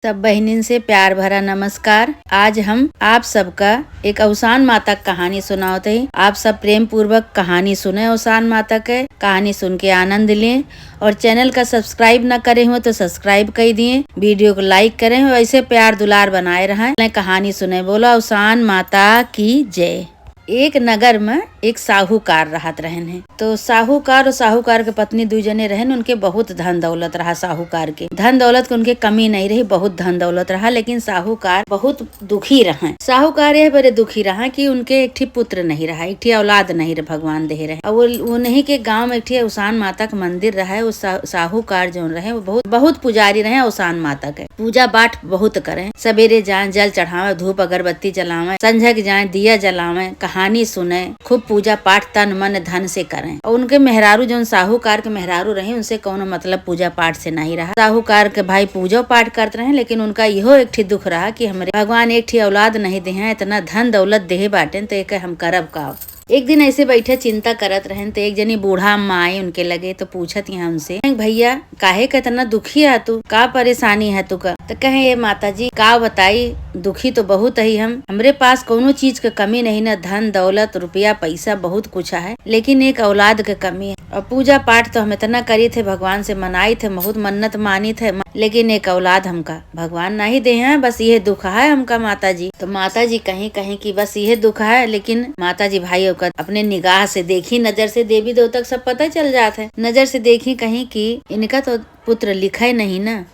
सब बहनिन से प्यार भरा नमस्कार। आज हम आप सबका एक अवसान माता कहानी सुनाते हैं। आप सब प्रेम पूर्वक कहानी सुने। अवसान माता के कहानी सुन के आनंद लें और चैनल का सब्सक्राइब न करे हो तो सब्सक्राइब कर दिए, वीडियो को लाइक करें और ऐसे प्यार दुलार बनाए रहें। कहानी सुने। बोलो अवसान माता की जय। एक नगर में एक साहूकार रहत रहन है। तो साहूकार और साहूकार के पत्नी दो जने रहन। उनके बहुत धन दौलत रहा। साहूकार के धन दौलत के उनके कमी नहीं रही, बहुत धन दौलत रहा। लेकिन साहूकार बहुत दुखी रहा। साहूकार यह बड़े दुखी रहा कि उनके एक ठी पुत्र नहीं रहा, एक ठी औलाद नहीं रहे, भगवान दे रहे। और वो उन्हीं के गाँव में एक ठी अवसान माता का मंदिर रहा है। वो साहूकार जो रहे वो बहुत पुजारी रहे। अवसान माता के पूजा पाठ बहुत करे। सवेरे जाए जल चढ़ावे, धूप अगरबत्ती जलावे, संझा के जाए दिया जलावे, कहानी सुने, खूब पूजा पाठ तन मन धन से करें। और उनके मेहरारू जो साहूकार के मेहरारू रहे उनसे कौनो मतलब पूजा पाठ से नहीं रहा। साहूकार के भाई पूजा पाठ करते रहे, लेकिन उनका यहो एक ठी दुख रहा कि हमरे भगवान एक ठी औलाद नहीं दे हैं, इतना धन दौलत देहे बाटे तो एक हम करब का। एक दिन ऐसे बैठे चिंता करत रहन तो एक जनी बूढ़ा अम्मा आई उनके लगे तो पूछत यहाँ हमसे, भैया काहे का इतना दुखी है तू, का परेशानी है तू का? तो कहे ये माता जी का बताई, दुखी तो बहुत ही हम, हमरे पास कोनो चीज का कमी नहीं, ना धन दौलत रुपया पैसा बहुत कुछ है, लेकिन एक औलाद का कमी है। और पूजा पाठ तो हम इतना करी थे, भगवान से मनाई थे, बहुत मन्नत मानी थे, लेकिन एक औलाद हमका भगवान नहीं दे हैं, बस ये दुख है हमका माता जी। तो माता जी कहीं कहीं की बस ये दुख है, लेकिन माता जी भाई अपने निगाह से देखी, नजर से देवी देवता सब पता चल जाता है। नजर से देखी कहीं कि इनका तो पुत्र लिखा ही नहीं ना,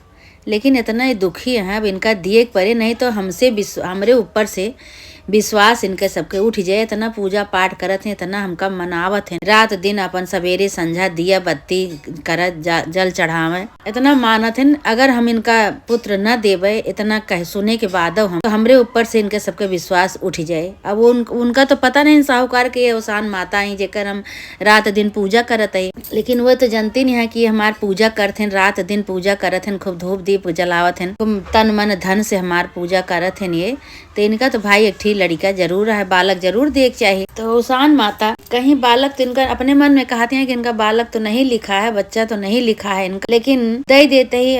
लेकिन इतना ही दुखी है, अब इनका दिए परे नहीं तो हमरे ऊपर से विश्वास इनके सबके उठ जाए। इतना पूजा पाठ करत है, इतना हमका मनावत है, रात दिन अपन सवेरे संझा दिया बत्ती करत जल चढ़ावे, इतना मानत है। अगर हम इनका पुत्र न देवे, इतना कह सुने के बाद हम तो हमरे ऊपर से इनके सबके विश्वास उठ जाए। अब उनका तो पता नहीं साहूकार के अवसान माता है जेकर हम रात दिन पूजा करत है, लेकिन वो तो जानती नहीं है कि हमार पूजा करते हैं, रात दिन पूजा करत हैं, खूब धूप दीप जलावत हैं, तन मन धन से हमार पूजा करत हैं। ये तो इनका तो भाई एक ठी लड़का जरूर है, बालक जरूर देख चाहिए। तो अवसान माता कहीं बालक तो इनका अपने मन में कहते हैं कि इनका बालक तो नहीं लिखा है, बच्चा तो नहीं लिखा है इनका, लेकिन दे देते ही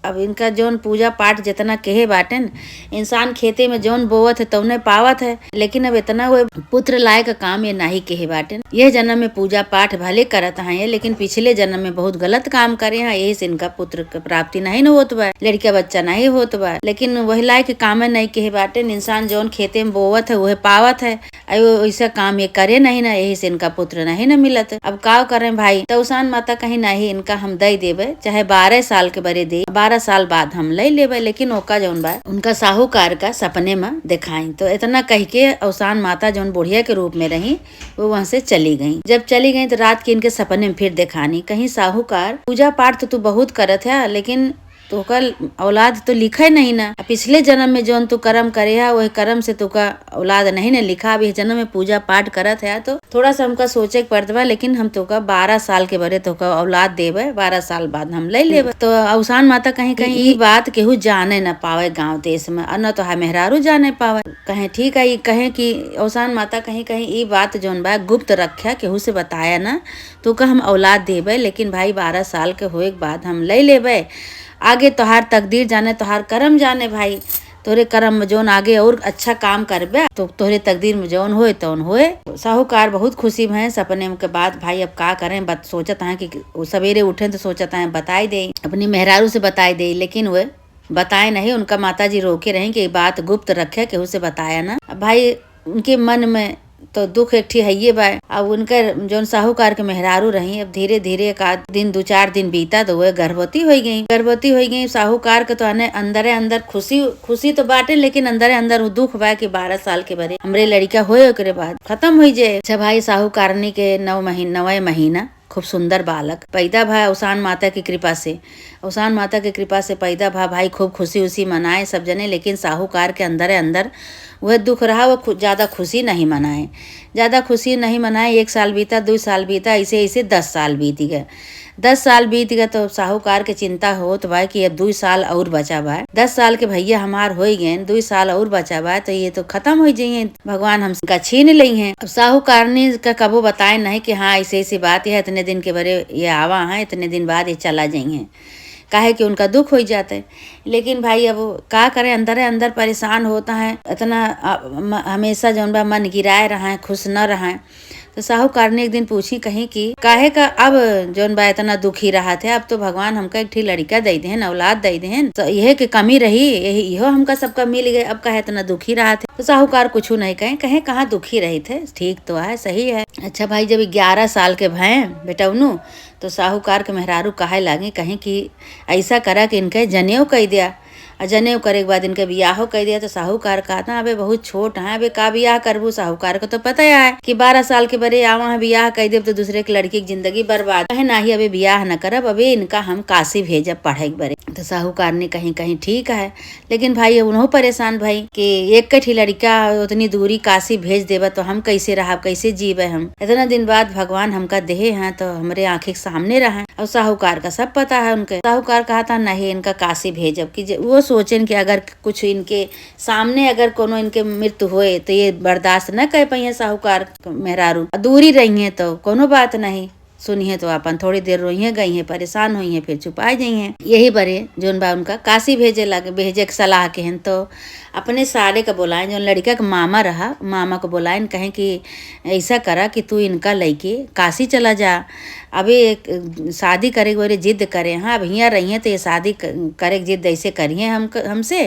अब इनका जौन पूजा पाठ जितना कहे बाटन, इंसान खेते में जौन बोवत है तौने पावत है, लेकिन अब इतना वो पुत्र लाए का काम ये नहीं कहे बाटन। यह जन्म में पूजा पाठ भले करत है, लेकिन पिछले जन्म में बहुत गलत काम करे हैं, यही से इनका पुत्र की प्राप्ति नहीं न होत बा, लड़का बच्चा नहीं होत बा। लेकिन वही लाए के काम नहीं कहे बाटन, इंसान जौन खेते में बोवत है वह पावत है, ऐसा काम ये करे नहीं ना, यही से इनका पुत्र नहीं न मिलत। अब का करें भाई? तो अवसान माता कहीं नहीं इनका हम दे देवे, चाहे 12 साल के बरे दे, 12 साल बाद हम ले लेवे, लेकिन ओका जौन बा उनका साहूकार का सपने में दिखाई। तो इतना कह के अवसान माता जौन बुढ़िया के रूप में रही वो वहाँ से चली गई। जब चली गई तो रात के इनके सपने में फिर दिखानी, कहीं साहूकार पूजा पाठ तो तू बहुत करत है, लेकिन तो कल औलाद तो लिखा ही नहीं ना, पिछले जन्म में जौन तू कर्म करे है वही कर्म से तुका औलाद नहीं न लिखा। अब इस जन्म में पूजा पाठ करत है तो थोड़ा सा हमका सोचे के पड़त बा, लेकिन हम तुका 12 साल के बरे तुका औलाद देवे, 12 साल बाद हम ले लेवे। तो अवसान माता कहीं कहीं ये बात केहू जाने न पावे गाँव देश में, और न तो है मेहरारू जाने पावे। कहे ठीक है, कहे कि अवसान माता कहीं कहीं ये बात जौन बा गुप्त रखा, केहू से बताया ना, तुका हम औलाद देवे, लेकिन भाई 12 साल के होए के बाद हम ले लेवे। आगे तोहार तकदीर जाने, तोहार कर्म जाने भाई, तोरे कर्म में जौन आगे और अच्छा काम करबे तो तोहरे तकदीर में जौन होए तौन होए। साहूकार बहुत खुशी में सपने के बाद भाई अब का करें, सोचत है कि सवेरे उठे तो सोचत है बताई दे, अपनी मेहरारू से बताई दे, लेकिन वे बताए नहीं। उनका माता जी रोके रहे कि बात गुप्त रखे, केहू से बताया ना। अब भाई उनके मन में तो दुख एक ठी है बा। अब उनके जौन साहूकार के मेहरारू रही, अब धीरे धीरे एक आध दिन 2-4 दिन बीता तो वह गर्भवती हो गई। साहूकार के तो अंदर अंदर खुशी तो बाटे, लेकिन अंदर अंदर वो दुख बा कि 12 साल के बरे हमरे लड़का होए ओकरे बाद खत्म हो जाए। अच्छा भाई साहूकारनी के 9वें महीना खूब सुंदर बालक पैदा भा अवसान माता की कृपा से, अवसान माता की कृपा से पैदा भा। भाई खूब खुशी उसी मनाए सब जने, लेकिन साहूकार के अंदर वह दुख रहा, वो ज्यादा खुशी नहीं मनाए। 1 साल बीता, 2 साल बीता, ऐसे ऐसे 10 साल बीत गए। 10 साल बीत गए तो साहूकार के चिंता होत बा कि अब 2 साल और बचा बा। 10 साल के भैया हमार हो गए, 2 साल और बचा बा, तो ये तो खत्म हो जाइए, भगवान हमका छीन ली है। अब साहूकारनी का कबो बताए नहीं कि हाँ ऐसे ऐसी बात है, इतने दिन के बरे ये आवा है, इतने दिन बाद ये चला जाइए। काहे कि उनका दुख हो जाता है। लेकिन भाई अब का करें, अंदर अंदर परेशान होता है इतना, हमेशा जौन बा मन गिराए रहा, खुश न रहा। तो साहूकार ने एक दिन पूछी कहीं कि काहे का अब जौन बा इतना दुखी रहा थे, अब तो भगवान हमका एक ठी लड़का दे देहन, औलाद दे देहन, तो यह के कमी रही, यही इहो हमका सबका मिल गए, अब काहे इतना दुखी रहा थे। तो साहूकार कुछ नहीं कहे, कहे कहाँ दुखी रही थे, ठीक तो है, सही है। अच्छा भाई, जब 11 साल के भय बेटवनू, तो साहूकार के मेहरारू कहे लागे कहीं कि ऐसा करा कि इनके जनेऊ कह दिया। और जनेऊ करे के बाद इनके बियाहो कह दिया। तो साहूकार कहा था अबे बहुत छोट है, अबे का बियाह करबू। साहूकार को तो पता है कि 12 साल के बड़े आवा है, बियाह कह दे तो दूसरे के लड़की की जिंदगी बर्बाद है, ना ही अबे बियाह न करब, अबे इनका हम काशी भेजब पढ़े के बरे। तो साहूकार ने कहीं कहीं ठीक है, लेकिन भाई उन्हों परेशान भाई कि एक कठी लड़का उतनी दूरी काशी भेज देबा तो हम कैसे रहा, कैसे जीवे। हम इतना दिन बाद भगवान हमका देहे हैं तो हमारे आंखें के सामने रहा। और साहूकार का सब पता है उनके। साहूकार कहा था नहीं इनका काशी भेजब, कि वो सोचें कि अगर कुछ इनके सामने अगर कोनो इनके मृत्यु होए तो ये बर्दाश्त न कर पाइए। साहूकार मेहरारू दूरी रही है तो कोनो बात नहीं, सुनिए तो अपन थोड़ी देर रोइए गई है, परेशान हुई है, फिर छुपाई गई हैं। यही बरे जोन बा उनका काशी भेजे लगे, भेजे के सलाह के हैं। तो अपने सारे का बोलाएं, जो लड़का का मामा रहा, मामा को बोलाएं, कहें कि ऐसा करा कि तू इनका लेके काशी चला जा। अभी शादी करे गोरे जिद करे, हाँ अब यहाँ रही हैं तो ये शादी करे जिद ऐसे करिए हमसे,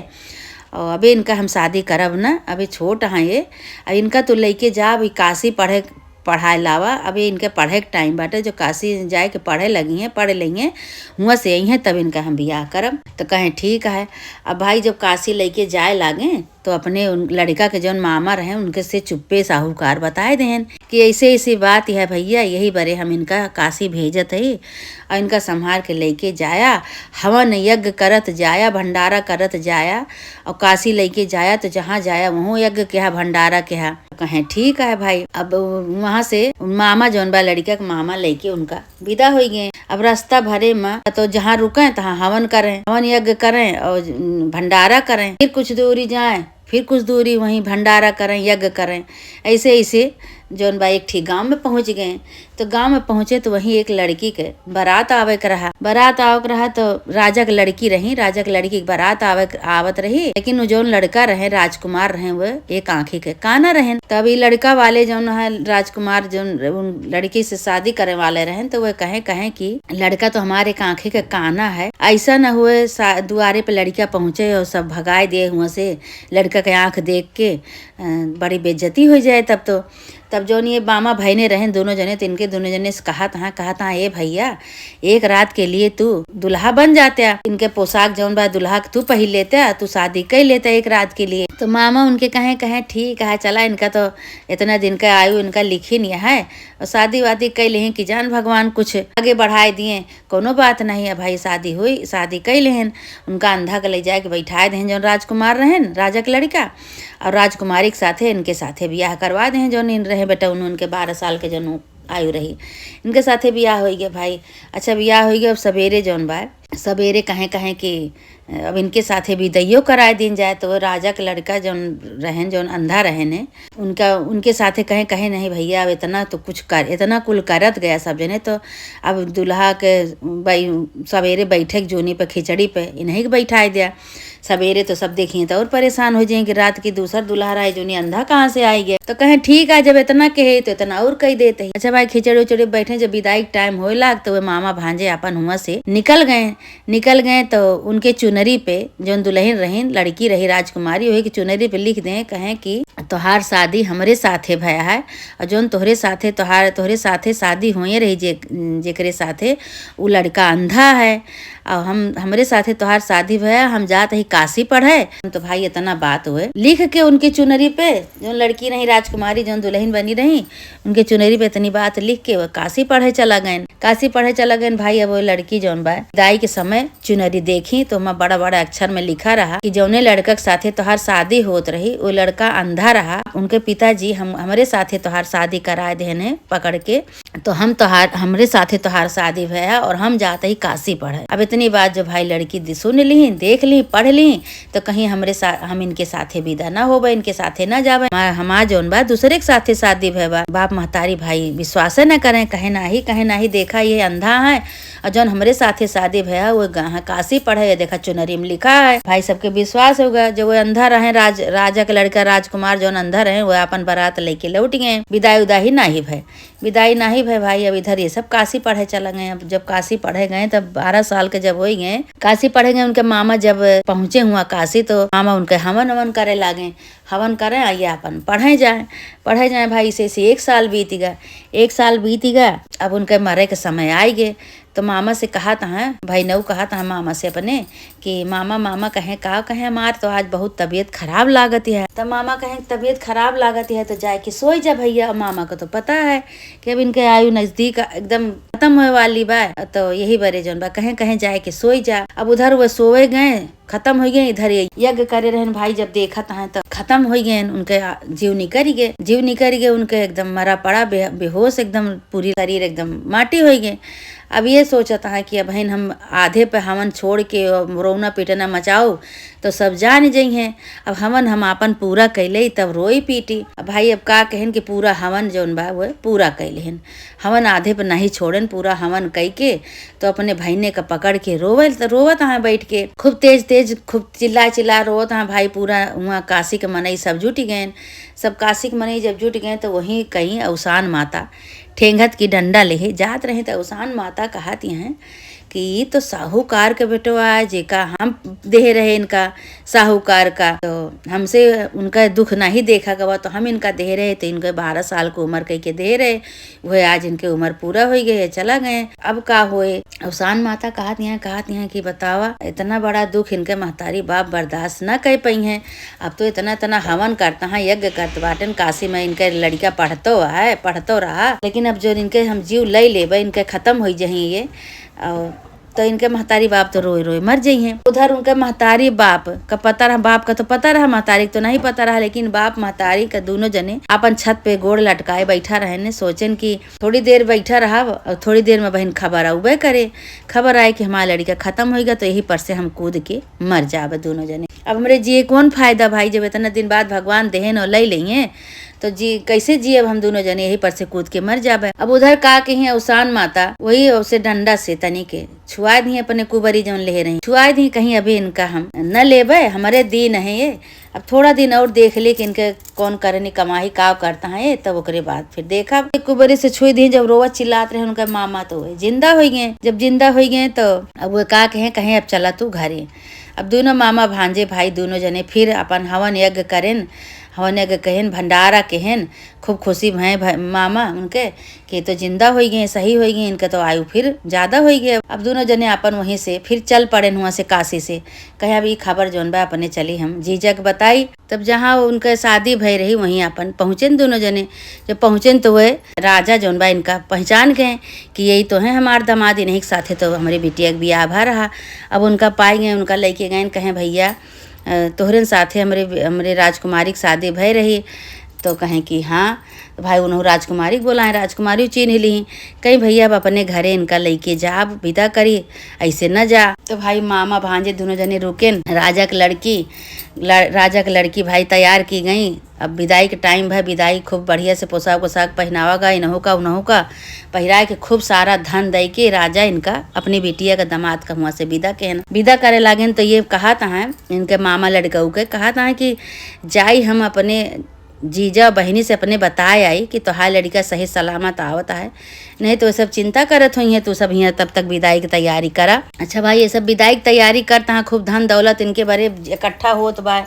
और अभी इनका हम शादी करब ना, अभी छोट हैं ये, इनका तो लेके जा, अभी काशी पढ़ाए लावा। अभी इनके पढ़े के टाइम बाटे, जो काशी जाए के पढ़े लगी हैं, पढ़ लेंगे, हुआ से यही है, तब इनका हम बियाह करब। तो कहें ठीक है। अब भाई जब काशी लेके जाए लागे तो अपने उन लड़का के जौन मामा रहे उनके से चुप्पे साहूकार बताए देहन कि ऐसे ऐसी बात है भैया, यही बरे हम इनका काशी भेजत है, और इनका संभाल के लेके जाया, हवन यज्ञ करत जाया, भंडारा करत जाया, और काशी लेके जाया तो जहाँ जाया वहाँ यज्ञ क्या भंडारा क्या। कहें ठीक है भाई। अब वहाँ से मामा जौन बा लड़का के मामा लेके उनका विदा हो गए। अब रास्ता भरे में तो जहाँ रुके तहाँ हवन करें, हवन यज्ञ करें और भंडारा करें, फिर कुछ दूरी जाए, फिर कुछ दूरी वहीं भंडारा करें, यज्ञ करें, ऐसे ऐसे जौन बा एक ठीक गांव में पहुंच गए। तो गांव में पहुंचे तो वहीं एक लड़की के बारात आवे के रहा। बारात आवे के रहा तो राजा के लड़की रही, राजा के लड़की की बारात आवत रही, लेकिन जौन लड़का रहे राजकुमार रहे वो एक आंखी के काना रहे। तब ये लड़का वाले जौन है राजकुमार जौन लड़की से शादी करे वाले रहे, तो वह कहे कि लड़का तो हमारे एक आंखी के काना है, ऐसा न हुए दुआरे पे लड़का पहुंचे और सब भगाए दिए हुआ से लड़का के आंख देख के बड़ी बेइज्जती हो जाए। तब जौन ये मामा भाई ने रहे दोनों जने, तो इनके दोनों जने से कहा था ए भैया एक रात के लिए तू दुल्हा बन जाता, इनके पोशाक जौन बा दुल्हा तू पहन लेता, तू शादी कर लेता एक रात के लिए। तो मामा उनके कहे ठीक है, चला इनका तो इतना दिन का आयु इनका लिखी नहीं है, और शादी वादी कर लें कि जान भगवान कुछ आगे बढ़ाए दिए, कोनो बात नहीं है भाई, शादी हुई, शादी कर लें। उनका अंधा के ले जाए के बैठाए दें जौन राजकुमार रहें, राजा के लड़का, और राजकुमारी के साथे इनके साथे बियाह करवा दें जौन इन रहे बेटा उनके 12 साल के जौन आयु रही, इनके साथे बियाह हो गया भाई। अच्छा बियाह हो गया। अब सवेरे जौन बा सवेरे कहें कि अब इनके साथे विदाइयो कराए दिन जाए। तो राजा के लड़का जौन रहन जौन अंधा रहने उनके साथे कहे नहीं भैया अब इतना तो इतना कुल करत गया सब जने, तो अब दुल्हा के सवेरे बैठे जोनी पे खिचड़ी पे इन्हीं के बैठाए दिया। सवेरे तो सब देखिए तो और परेशान हो जाएंगे, रात की दूसरा दुल्हा रहा जोनी अंधा कहाँ से आई गया। तो कहें ठीक है, जब इतना कहे तो इतना और कह देते हैं। अच्छा भाई खिचड़ी उचड़ी बैठे, जब विदाई टाइम हो लाग तो वे मामा भांजे अपन हुआ से निकल गए। तो उनके चुनरी पे जोन दुल्हन रही लड़की रही राजकुमारी वही की चुनरी पे लिख दें, कहें कि तोहार शादी हमरे साथे भया है, और जोन तोहरे साथे शादी हुए रही जेकरे साथे वो लड़का अंधा है, और हमरे साथे तोहार शादी भया, हम जात ही काशी पढ़े। तो भाई इतना बात हुए लिख के उनकी चुनरी पे जो लड़की रही राजकुमारी जो दुल्हन बनी रही उनके चुनरी पे इतनी बात लिख के वो काशी पढ़े चला गए। भाई अब वो लड़की जौन बा विदाई के समय चुनरी देखी तो वहाँ बड़ा बड़ा अक्षर में लिखा रहा कि जौने लड़का के साथे तोहार शादी होत रही वो लड़का अंधा रहा, उनके पिताजी हमरे साथे तोहार शादी कराए देने पकड़ के, तो हमरे साथे तोहार शादी भया और हम जाते ही काशी पढ़े। अब इतनी बात जो भाई लड़की सुन ली, देख ली, पढ़ ली, तो कहीं हम इनके साथे विदा ना होबे, इनके साथे ना जाबे। हमार जौन बा दूसरे के साथे शादी भय बा। बाप महतारी भाई विश्वास न करें, कहे नाही देखा ये अंधा है, और जौन हमरे साथे शादी भया वो काशी पढ़े, देखा चुनरी में लिखा है। भाई सबके विश्वास होगा। जो वो अंधा रहे, राजा के लड़का राजकुमार जौन अंधा रहे, वो अपन बारात लेके लौट गए। विदाई उदाई नहीं भय भाई। अब इधर ये सब काशी पढ़े चला गए। अब जब काशी पढ़े गए तब 12 साल के जब हो गए, काशी पढ़े गए, उनके मामा जब पहुंचे हुआ काशी, तो मामा उनके हवन करे लागे। हवन करें आइए अपन पढ़े जाए भाई। इसे 1 साल बीत गया। अब उनके मरे के समय आए गए, तो मामा से कहा था, भाई नऊ कहा था मामा से अपने कि मामा कहे हमार तो आज बहुत तबीयत खराब लागती है। तो मामा कहे तबीयत खराब लागती है तो जाए कि सोई जा भैया। मामा को तो पता है कि अब इनके आयु नजदीक एकदम खत्म होने वाली बा, तो यही बरे जौन बा कहे जाए कि सोई जा। अब उधर वो सोए गए, खत्म हो गए। इधर यज्ञ करे रहन भाई, जब देखा था तो खत्म हो गए, उनके जीव निकल गए उनके एकदम मरा पड़ा बेहोश, एकदम पूरी शरीर एकदम माटी हो गए। अब ये सोचता है कि अब हम आधे पे हवन छोड़ के रोना पीटना मचाओ तो सब जान जाइ हैं। अब हवन हम अपन पूरा कैले तब रोई पीटी। अब भाई अब का कहन कि पूरा हवन जौन बा वो पूरा कैले हन, हवन आधे पे नहीं छोड़न, पूरा हवन कई के तो अपने भैने का पकड़ के रोवत है बैठ के, खूब तेज खूब चिल्ला रोवत है भाई। पूरा वहाँ काशी के मनई सब जुट गए। सब काशी के मनई जब जुट गए तो वहीं कहीं अवसान माता ठेंगत की डंडा ले जात रहे। तो अवसान माता कहती हैं कि ये तो साहूकार के बेटवा है, जेका हम दे रहे इनका साहूकार का, तो हमसे उनका दुख नहीं देखा गवा, तो हम इनका दे रहे। तो इनके 12 साल की उम्र कह के दे रहे, वह आज इनके उम्र पूरा हो गई है, चला गए। अब का होए। अवसान माता कहती हैं कि बतावा इतना बड़ा दुख इनके महतारी बाप बर्दाश्त न कर पाई हैं। अब तो इतना हवन करता है, यज्ञ करते बाटन काशी में, इनके लड़का पढ़तो रहा, लेकिन अब जो इनके हम जीव ले लेबे, इनके खत्म हो जाही ये, और तो इनके महतारी बाप तो रोए मर जाइ हैं। उधर उनके महतारी बाप का पता रहा, बाप का तो पता रहा, महतारी तो नहीं पता रहा, लेकिन बाप महतारी का दोनों जने अपन छत पे गोड़ लटकाए बैठा रहे ने। सोचन कि थोड़ी देर बैठा रहा और थोड़ी देर में बहन खबर आउबे करे। खबर आए कि हमारा लड़का खत्म होगा, तो यही पर से हम कूद के मर जाबे दोनों जने। अब हमरे जिए कौन फायदा भाई, जब इतना दिन बाद भगवान देहन और ले लेंगे तो जी कैसे जी। अब हम दोनों जने यही पर से कूद के मर जाबे। अब उधर का कही अवसान माता वही उसे डंडा से तनी के छुआ दी, अपने कुबरी जौन ले रही छुआ दी, कहीं अभी इनका हम न लेबे, हमारे दिन है ये, अब थोड़ा दिन और देख ले कि इनके कौन करनी कमाई का करता है, तब ओकरे बाद फिर देखा। कुबरी से छुई दी, जब रोवा चिल्लात रहे उनका मामा तो जिंदा हो गए। जब जिंदा हो गए तो अब वो का कहे अब चला तू घरे। अब दोनों मामा भांजे भाई दोनों जने फिर अपन हवन यज्ञ करें, हवन यज्ञ कहन भंडारा कहन, खूब खुशी भय मामा उनके कि तो जिंदा हो गए, सही हो गए, इनका तो आयु फिर ज्यादा हो गए। अब दोनों जने अपन वहीं से फिर चल पड़े हुआ से काशी से, कहे अभी खबर जौन बा अपने चली हम जीजा के बताई। तब जहाँ उनके शादी भई रही वहीं अपन पहुँचे दोनों जने। जब पहुँचे तो वह राजा जौन बा इनका पहचान गए कि यही तो है हमारे दामाद, इन्हीं के साथे तो हमारी बिटिया के बियाह भा रहा। अब उनका पाए गए, उनका लेके गए, कहें भैया तोहरे साथे हमरे राजकुमारी की शादी भई रही। तो कहें कि हाँ, तो भाई उन्होंने राजकुमारी बोला, राजकुमारी चिन्ह ली। कहीं भैया अब अपने घरे इनका लेके जा, विदा करी, ऐसे न जा। तो भाई मामा भांजे दोनों जने रुके। राजा के लड़की भाई तैयार की गई। अब विदाई के टाइम भाई विदाई खूब बढ़िया से पोशाक पहनावा गया, इन्हों का पहिरा के खूब सारा धन दे के राजा इनका अपनी बिटिया का दामाद का हुआ से विदा करे लागे। तो ये कहा था इनके मामा लड़कऊ के कहा था कि जाई हम अपने जीजा बहनी से अपने बताए आई कि तोहार लड़का सही सलामत आवत है, नहीं तो सब चिंता करत हुई है, तू सब यहाँ तब तक विदाई की तैयारी करा। अच्छा भाई ये सब विदाई की तैयारी करता है, खूब धन दौलत इनके बारे इकट्ठा होत बा,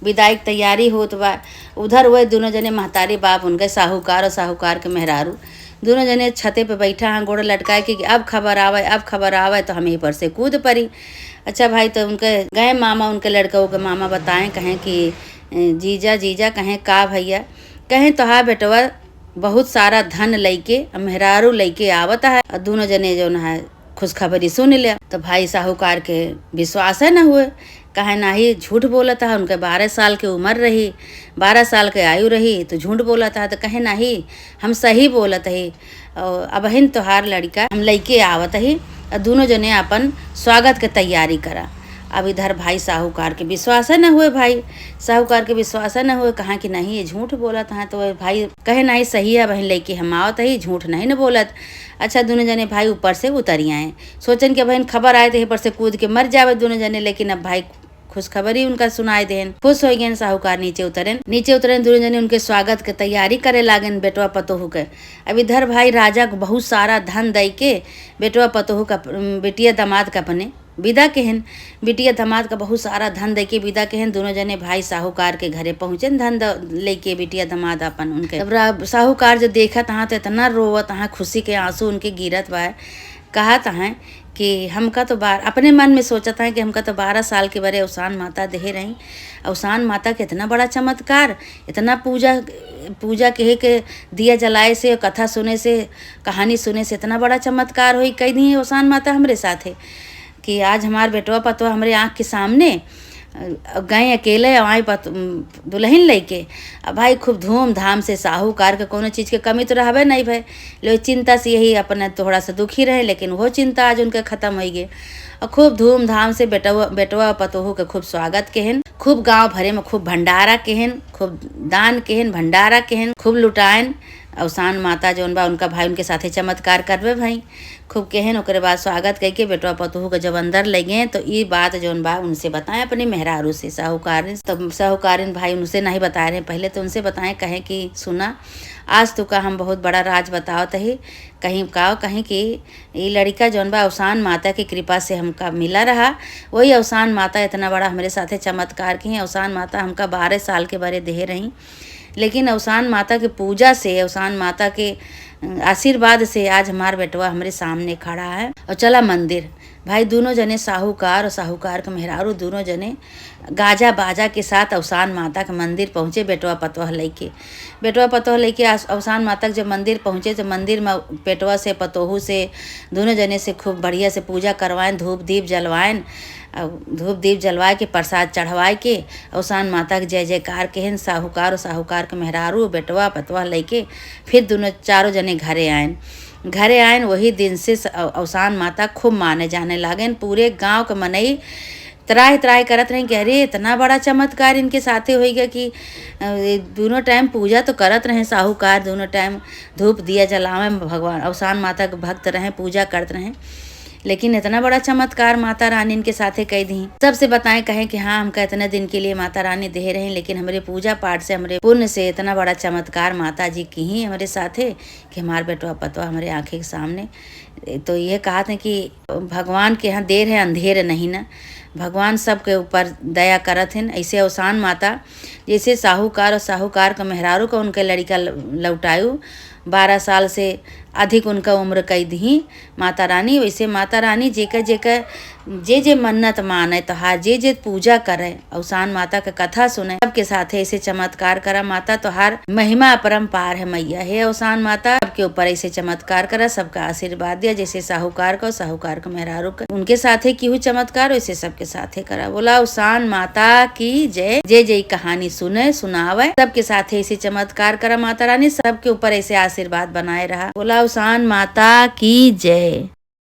विदाई की तैयारी होत बा। उधर वह दोनों जने महतारी बाप उनके साहूकार और साहूकार के मेहरारू दोनों जने छते पे बैठा हैं गोड़ लटकाए कि अब खबर आवे तो हम यहीं पर से कूद पड़ी। अच्छा भाई तो उनके गए मामा, उनके लड़कों के मामा बताएं, कहें कि जीजा कहें का भैया, कहें तो हाँ बेटवा बहुत सारा धन लेके मेहरारू लेके आवत है। और दोनों जने जो है खुशखबरी सुन लिया। तो भाई साहूकार के विश्वास है न हुए, कहे ना ही झूठ बोला था। उनके 12 साल की उम्र रही, 12 साल के आयु रही, तो झूठ बोला था। तो कहे ना ही हम सही बोलत ही, अब हिन तोहार लड़का हम लेके आवत ही, दोनों जने अपन स्वागत के तैयारी करा। अब इधर भाई साहूकार के विश्वास न हुए, भाई साहूकार के विश्वास न हुए, कहा कि नहीं ये झूठ बोलत है। तो भाई कहे नहीं सही है बहन, लेके हम आवत ही झूठ नहीं न बोलत। अच्छा दोनों जने भाई ऊपर से उतरी आए, सोचन के बहन खबर आए थे पर से कूद के मर जावे दोनों जने, लेकिन अब भाई खुशखबरी उनका सुनाए देन। खुश हो गए साहूकार, नीचे उतरे दोनों जने उनके स्वागत के तैयारी करे लागन बेटवा पतोहू के। अब इधर भाई राजा को बहुत सारा धन दे के बेटवा पतोहू का बेटिया दामाद का अपने विदा केहन, बिटिया दामाद का बहुत सारा धन दे के विदा केहन। दोनों जने भाई साहूकार के घरे पहुंचे धन लेके बिटिया दामाद अपन उनके। अब साहूकार जो देखा तहाँ तो इतना रोवत, तहाँ खुशी के आंसू उनके गिरत बा। कहा तहाँ कि हमका तो अपने मन में सोचत है कि हमका तो 12 साल के बड़े अवसान माता दे रही। अवसान माता के इतना बड़ा चमत्कार, इतना पूजा कहे के दिया जलाए से, कथा सुने से, कहानी सुने से इतना बड़ा चमत्कार हुई। कई दी अवसान माता हमरे साथ है कि आज हमार बेटवा पतवा हमारे आँख के सामने गए अकेले आए दुल्हन लेके। अब भाई खूब धूमधाम से साहूकार के कोनो चीज़ के कमी तो रहबे नहीं भाई, लोग चिंता से यही अपने थोड़ा सा दुखी रहे, लेकिन वो चिंता आज उनके खत्म हो गई। और खूब धूमधाम से बेटवा पतोहू के खूब स्वागत केहन, खूब गांव भरे में खूब भंडारा केहन, खूब दान केहन, भंडारा केहन खूब लुटाएन। अवसान माता जौन बा उनका भाई उनके साथे चमत्कार करवे भाई खूब केहन। ओकरे बाद स्वागत कह के बेटवा पतोहू के जब अंदर ले गए तो ये बात जौन बा उनसे बताएं अपने मेहरारू से। साहूकारिन भाई उनसे नहीं बता रहे, पहले तो उनसे बताएं, कहें कि सुना आज तो का हम बहुत बड़ा राज बताओ तही, कहीं कि ये लड़का जौन बा अवसान माता की कृपा से हमका मिला रहा। वही अवसान माता इतना बड़ा हमारे साथे चमत्कार की। अवसान माता हमका 12 साल के बारे दे रही, लेकिन अवसान माता के पूजा से, अवसान माता के आशीर्वाद से आज हमार बेटवा हमारे सामने खड़ा है। और चला मंदिर भाई दोनों जने साहूकार और साहूकार के मेहरारू दोनों जने गाजा बाजा के साथ अवसान माता के मंदिर पहुँचे बेटवा पतोह लेके। अवसान माता के जब मंदिर पहुँचे तो मंदिर में बेटवा से पतोहू से दोनों जने से खूब बढ़िया से पूजा करवाएं, धूप दीप जलवाए के प्रसाद चढ़वाए के अवसान माता के जय जयकार केहन। साहूकार और साहूकार के मेहरारू बेटवा पतवा लेके फिर दोनों चारों जने घरे आयन। वही दिन से अवसान माता खूब माने जाने लागेन। पूरे गांव के मनई त्राही करत रही कि अरे इतना बड़ा चमत्कार इनके साथे हो गया कि दोनों टाइम पूजा तो करत रहे साहूकार, दोनों टाइम धूप दिया जलावे, भगवान अवसान माता के भक्त रहे, पूजा करत रहे, लेकिन इतना बड़ा चमत्कार माता रानी इनके साथे कह दी। सबसे बताएं कहें कि हाँ हमका इतने दिन के लिए माता रानी दे रहे हैं, लेकिन हमारे पूजा पाठ से, हमारे पुण्य से इतना बड़ा चमत्कार माता जी की ही हमारे साथे कि हमारे बेटवा पतवा हमारे आंखें के सामने। तो ये कहा था कि भगवान के यहाँ देर है अंधेर नहीं ना, भगवान सबके ऊपर दया करत हैं। ऐसे अवसान माता जैसे साहूकार और साहूकार का मेहरारू का उनके लड़का लौटायु 12 साल से अधिक उनका उम्र कई दी माता रानी, वैसे माता रानी जेकर जे मन्नत माने तोहार जे पूजा करे अवसान माता के कथा सुने सबके साथ ऐसे चमत्कार करा। माता तोहार महिमा अपरंपार है मैया, हे अवसान माता सबके ऊपर ऐसे चमत्कार करा, सबका आशीर्वाद दिया। जैसे साहूकार का मेहरारू का उनके साथे की हुई चमत्कार वैसे सबके साथे करा। बोला अवसान माता की जय। जय कहानी सुनावे सबके साथे ऐसे चमत्कार करा माता रानी, सबके ऊपर ऐसे आशीर्वाद बनाए रहा। बोला अवसान माता की जय।